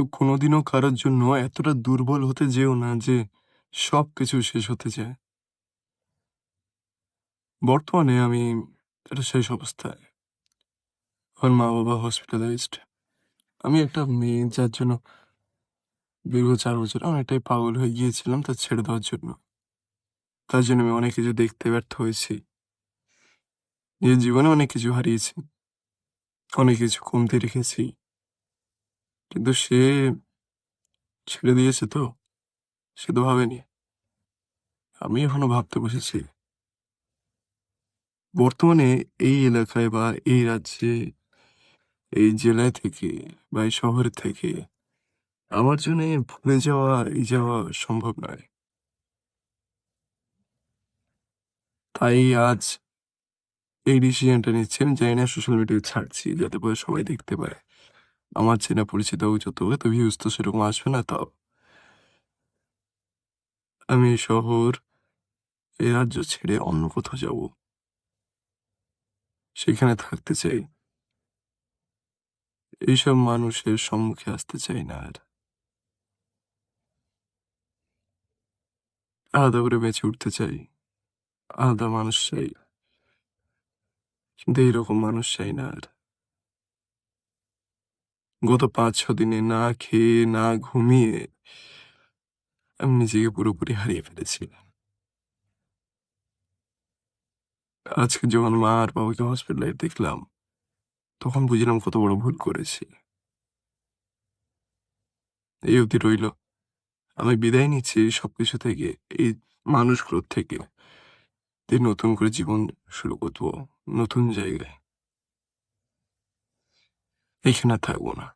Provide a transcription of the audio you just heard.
তো কোনোদিনও কারোর জন্য এতটা দুর্বল হতে যেও না যে সবকিছু শেষ হতে যায়। বর্তমানে আমি একটা শেষ অবস্থায়। আমার মা-বাবা হসপিটালাইজড। আমি একটা মেয়ে যার জন্য দীর্ঘ ৪ বছর অনেকটাই পাগল হয়ে গিয়েছিলাম তা ছেড়ে দেওয়ার জন্য। তার জন্য আমি অনেক কিছু দেখতে ব্যর্থ হয়েছি। নিজের জীবনে অনেক কিছু হারিয়েছি। অনেক কিছু কমতি রেখেছি। কিন্তু সে ছেড়ে দিয়েছে তো, সে তো ভাবেনি। আমি এখনো ভাবতে বসেছি। বর্তমানে এই এলাকায় বা এই রাজ্যে, এই জেলায় থেকে বা এই শহর থেকে আমার জন্যে ভুলে যাওয়া, যাওয়া সম্ভব নয়। তাই আজ এই ডিসিশনটা নিচ্ছি। আমি জানি না সোশ্যাল মিডিয়ায় ছাড়ছি যাতে করে সবাই দেখতে পারে। আমার চেনা পরিচিত যত হবে তো ভিউজ তো সেরকম আসবে না তাও। আমি এই শহর, এই রাজ্য ছেড়ে অন্য কোথাও যাবো। সেখানে থাকতে চাই। এইসব মানুষের সম্মুখে আসতে চাই না আর। আলাদা করে বেঁচে উঠতে চাই। আলাদা মানুষ চাই। কিন্তু এইরকম মানুষ চাই না আর। গত ৫-৬ দিনে না খেয়ে, না ঘুমিয়ে আমি নিজেকে পুরোপুরি হারিয়ে ফেলেছি। আজকে যখন মা আর বাবাকে হসপিটালে দেখলাম, তখন বুঝলাম কত বড় ভুল করেছি। এই অবধি রইল। আমি বিদায় নিচ্ছি এই সবকিছু থেকে, এই মানুষগুলোর থেকে। দিয়ে নতুন করে জীবন শুরু করব, নতুন জায়গায়। এখানে আর থাকবো না।